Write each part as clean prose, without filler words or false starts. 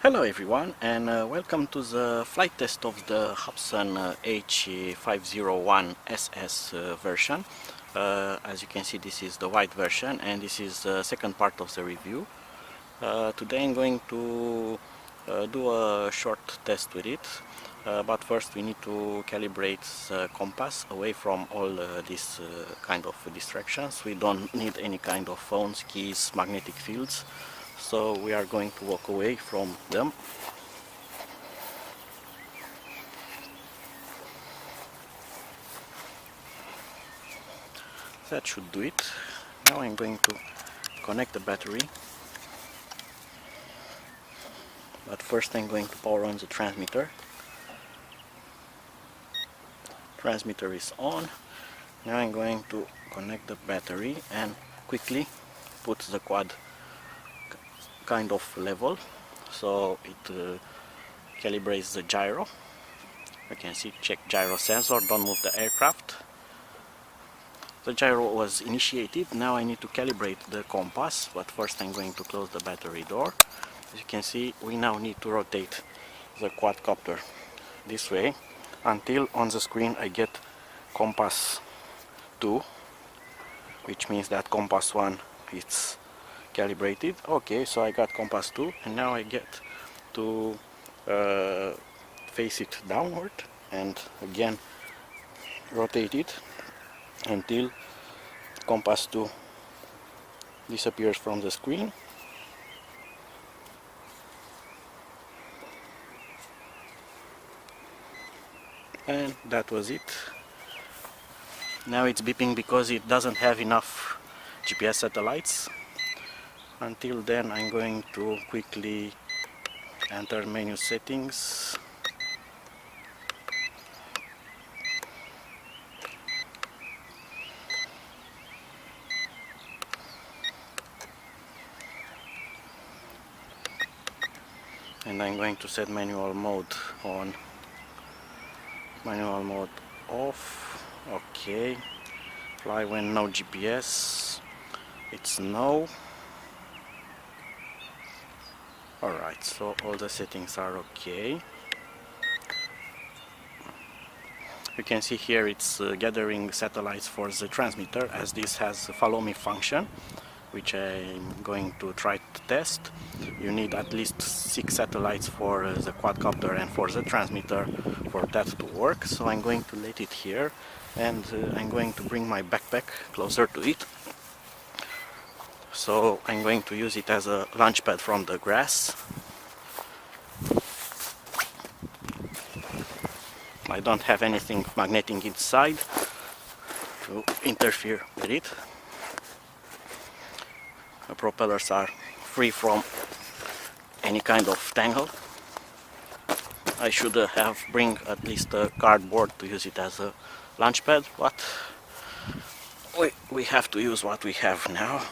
Hello everyone, and welcome to the flight test of the Hubsan H501SS version. As you can see, this is the white version and this is the second part of the review. Today I'm going to do a short test with it, but first we need to calibrate the compass away from all these kind of distractions. We don't need any kind of phones, keys, magnetic fields, so we are going to walk away from them. That should do it. Now I'm going to connect the battery, but first I'm going to power on the transmitter. Transmitter is on. Now I'm going to connect the battery and quickly put the quad kind of level so it calibrates the gyro. You can see, check gyro sensor, don't move the aircraft. The gyro was initiated. Now I need to calibrate the compass, but first I'm going to close the battery door. As you can see, we now need to rotate the quadcopter this way until on the screen I get compass 2, which means that compass 1 is calibrated. Okay, so I got compass 2, and now I get to face it downward and again rotate it until compass 2 disappears from the screen. And that was it. Now it's beeping because it doesn't have enough GPS satellites. Until then I'm going to quickly enter menu settings. And I'm going to set manual mode on, manual mode off. Okay, fly when no GPS, it's no. Alright, so all the settings are okay. You can see here it's gathering satellites for the transmitter, as this has a follow me function, which I'm going to try to test. You need at least 6 satellites for the quadcopter and for the transmitter for that to work. So I'm going to let it here, and I'm going to bring my backpack closer to it. So I'm going to use it as a launch pad from the grass. I don't have anything magnetic inside to interfere with it. The propellers are free from any kind of tangle. I should have bring at least a cardboard to use it as a launch pad, but we have to use what we have now.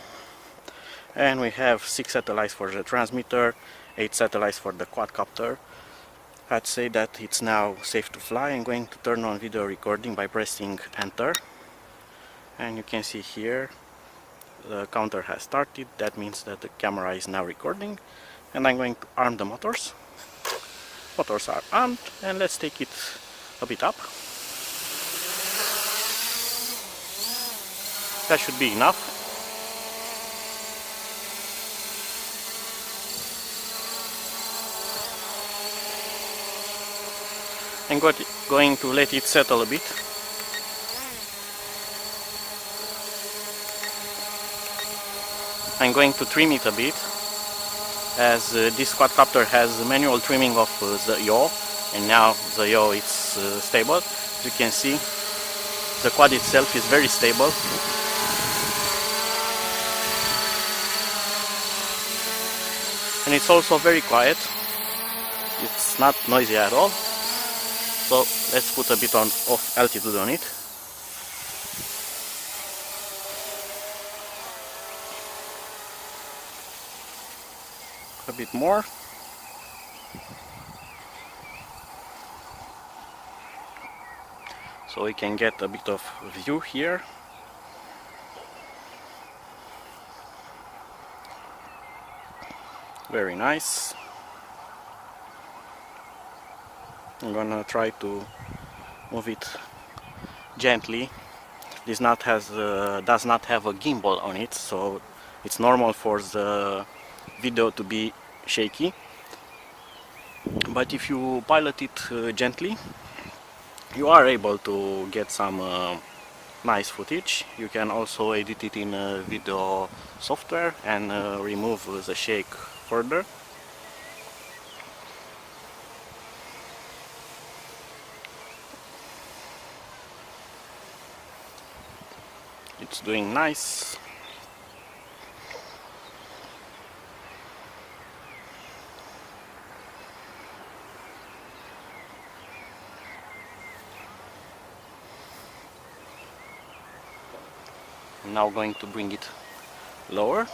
And we have 6 satellites for the transmitter, 8 satellites for the quadcopter. I'd say that it's now safe to fly. I'm going to turn on video recording by pressing enter, and you can see here the counter has started. That means that the camera is now recording, and I'm going to arm the motors. Motors are armed, and let's take it a bit up. That should be enough. I'm going to let it settle a bit. I'm going to trim it a bit, as this quadcopter has manual trimming of the yaw, and now the yaw is stable. As you can see, the quad itself is very stable. And it's also very quiet. It's not noisy at all. So let's put a bit of altitude on it. A bit more. So we can get a bit of view here. Very nice. I'm gonna try to move it gently. This does not have a gimbal on it, so it's normal for the video to be shaky. But if you pilot it gently, you are able to get some nice footage. You can also edit it in video software and remove the shake further. It's doing nice. I'm now going to bring it lower.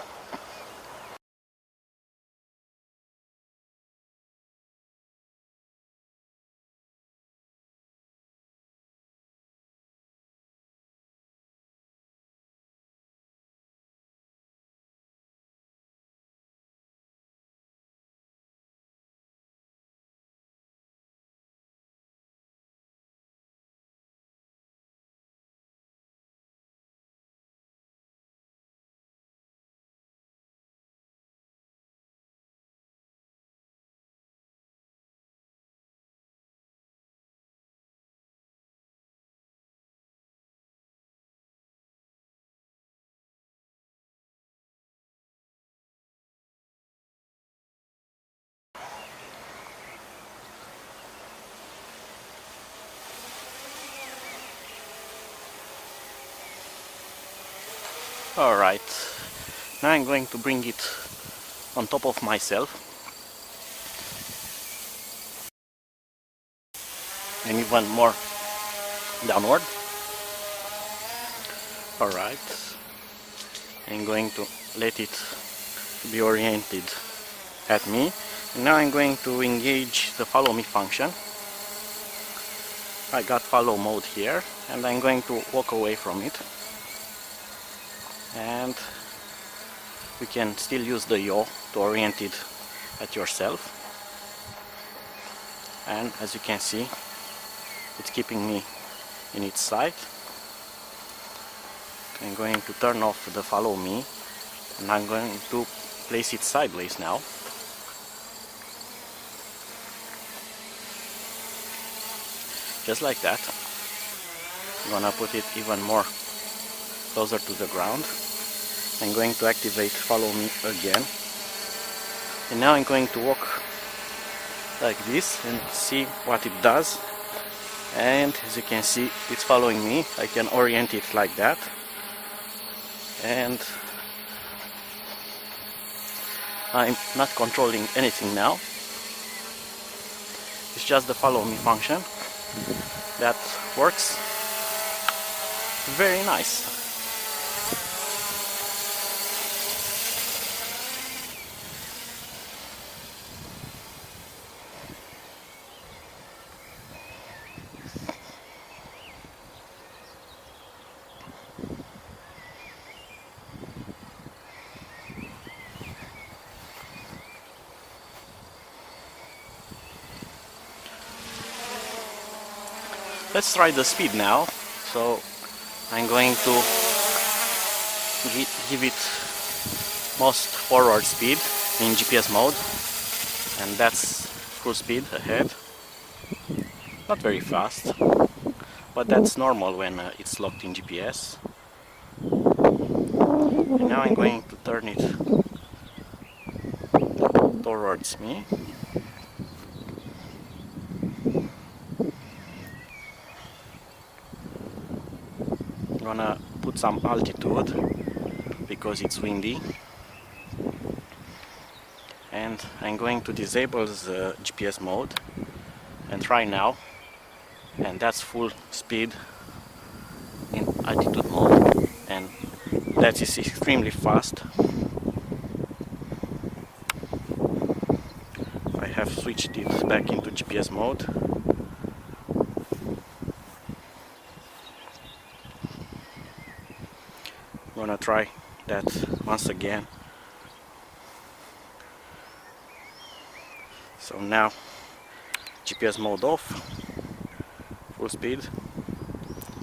Alright, now I'm going to bring it on top of myself and even more downward. Alright, I'm going to let it be oriented at me. And now I'm going to engage the follow me function. I got follow mode here, and I'm going to walk away from it. And we can still use the yaw to orient it at yourself. And as you can see, it's keeping me in its sight. I'm going to turn off the follow me, and I'm going to place it sideways now. Just like that. I'm gonna put it even more closer to the ground. I'm going to activate follow me again. And now I'm going to walk like this and see what it does. And as you can see, it's following me. I can orient it like that. And I'm not controlling anything now. It's just the follow me function that works very nice. Let's try the speed now. So I'm going to give it most forward speed in GPS mode, and that's full speed ahead. Not very fast, but that's normal when it's locked in GPS. And now I'm going to turn it towards me. I'm gonna put some altitude because it's windy, and I'm going to disable the GPS mode and try now, and that's full speed in altitude mode, and that is extremely fast. I have switched it back into GPS mode. I'm gonna try that once again. So now GPS mode off, full speed.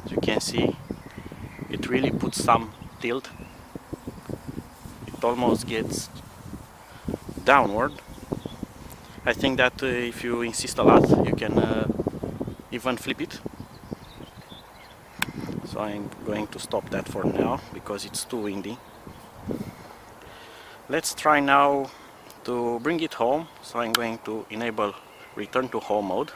As you can see, it really puts some tilt. It almost gets downward. I think that if you insist a lot, you can even flip it. So I'm going to stop that for now because it's too windy. Let's try now to bring it home. So I'm going to enable return to home mode.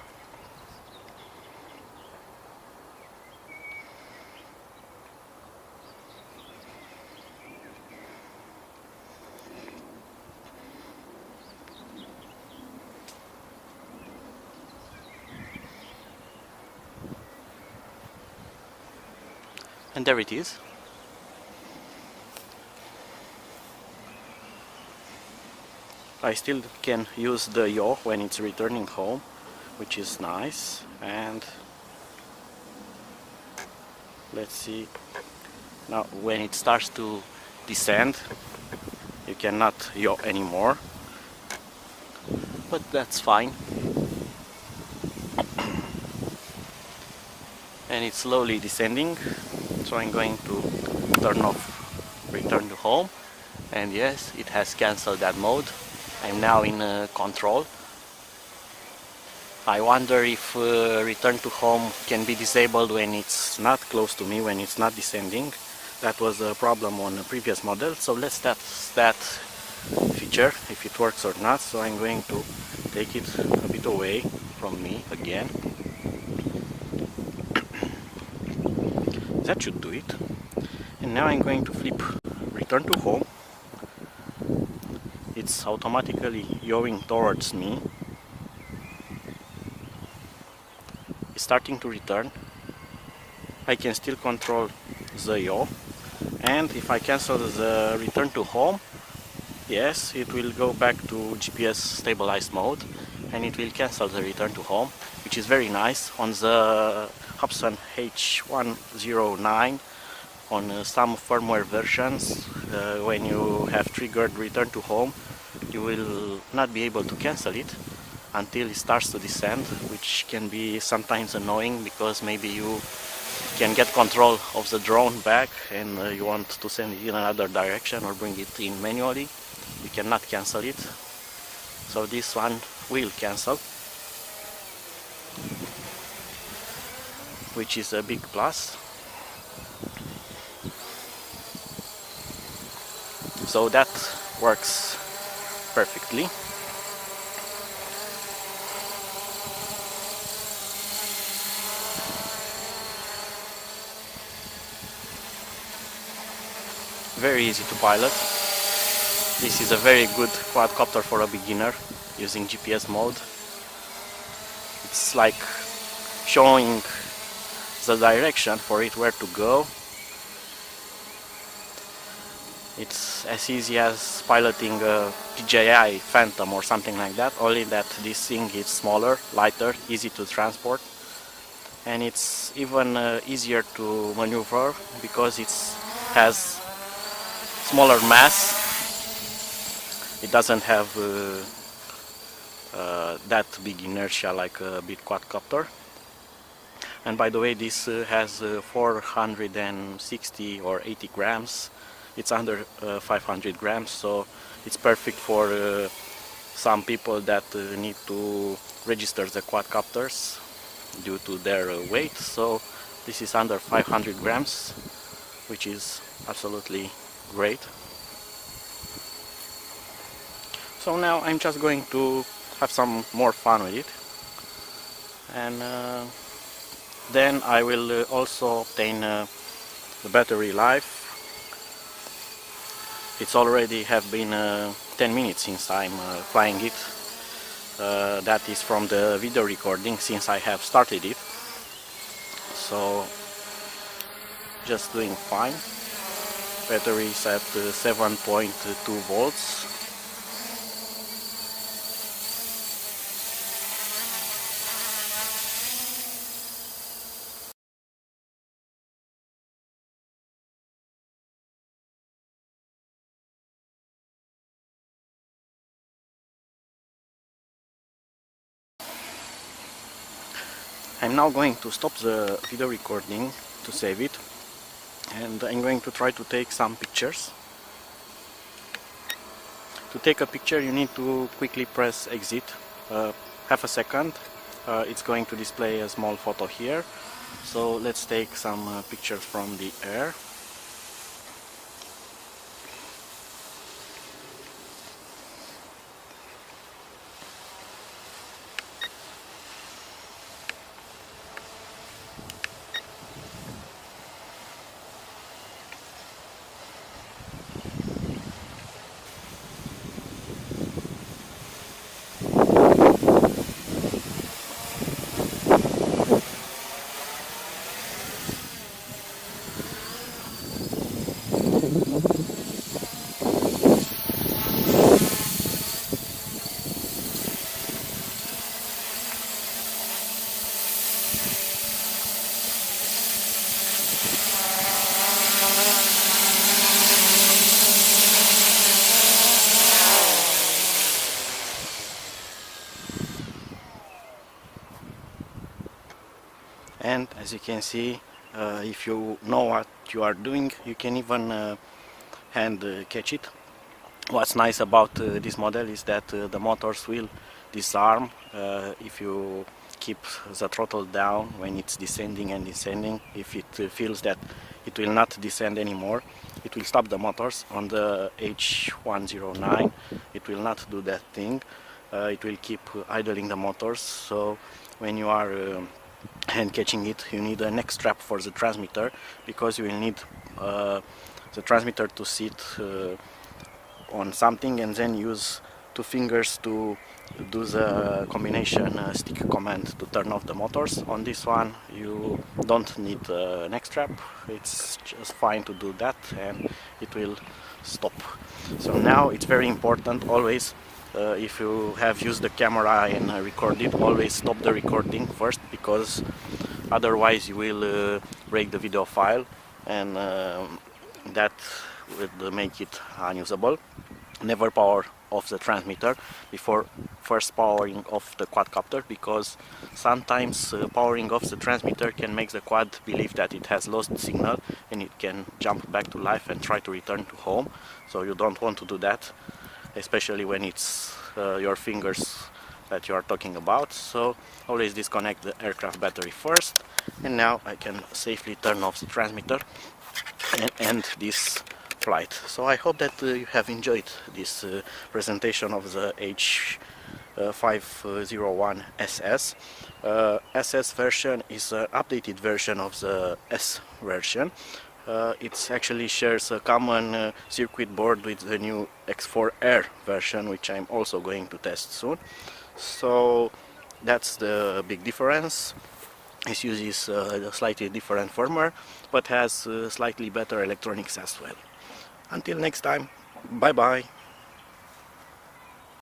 And there it is. I still can use the yaw when it's returning home, which is nice. And let's see, now when it starts to descend, you cannot yaw anymore, but that's fine. And it's slowly descending, so I'm going to turn off return to home, and yes, it has cancelled that mode. I'm now in control. I wonder if return to home can be disabled when it's not close to me, when it's not descending. That was a problem on a previous model, so let's test that feature, if it works or not. So I'm going to take it a bit away from me again. That should do it. And now I'm going to flip return to home. It's automatically yawing towards me. It's starting to return. I can still control the yaw, and if I cancel the return to home, yes, it will go back to GPS stabilized mode and it will cancel the return to home, which is very nice. On the Hubsan H501SS, on some firmware versions, when you have triggered return to home, you will not be able to cancel it until it starts to descend, which can be sometimes annoying because maybe you can get control of the drone back and you want to send it in another direction or bring it in manually. You cannot cancel it. So this one will cancel, which is a big plus. So that works perfectly. Very easy to pilot. This is a very good quadcopter for a beginner using GPS mode. It's like showing the direction for it where to go. It's as easy as piloting a DJI Phantom or something like that, only that this thing is smaller, lighter, easy to transport, and it's even easier to maneuver because it has smaller mass. It doesn't have that big inertia like a big quadcopter. And by the way, this has 460 or 80 grams. It's under 500 grams, so it's perfect for some people that need to register the quadcopters due to their weight. So this is under 500 grams, which is absolutely great. So now I'm just going to have some more fun with it, and then I will also obtain the battery life. It's already have been 10 minutes since I'm flying it. That is from the video recording since I have started it. So just doing fine. Battery is at 7.2 volts. I'm now going to stop the video recording to save it, and I'm going to try to take some pictures. To take a picture you need to quickly press exit, half a second. It's going to display a small photo here. So let's take some pictures from the air. And as you can see, if you know what you are doing, you can even hand catch it. What's nice about this model is that the motors will disarm if you keep the throttle down when it's descending and descending. If it feels that it will not descend anymore, it will stop the motors. On the H501, it will not do that thing. It will keep idling the motors. So when you are hand catching it, you need a neck strap for the transmitter, because you will need the transmitter to sit on something and then use two fingers to do the combination stick command to turn off the motors. On this one you don't need a neck strap, it's just fine to do that and it will stop. So now it's very important, always if you have used the camera and recorded, always stop the recording first, because otherwise you will break the video file, and that would make it unusable. Never power off the transmitter before first powering off the quadcopter, because sometimes powering off the transmitter can make the quad believe that it has lost signal and it can jump back to life and try to return to home. So you don't want to do that, especially when it's your fingers that you are talking about. So always disconnect the aircraft battery first, and now I can safely turn off the transmitter and end this flight. So I hope that you have enjoyed this presentation of the H501SS. SS version is an updated version of the S version. It actually shares a common circuit board with the new X4 Air version, which I'm also going to test soon. So that's the big difference. It uses a slightly different firmware, but has slightly better electronics as well. Until next time, bye bye.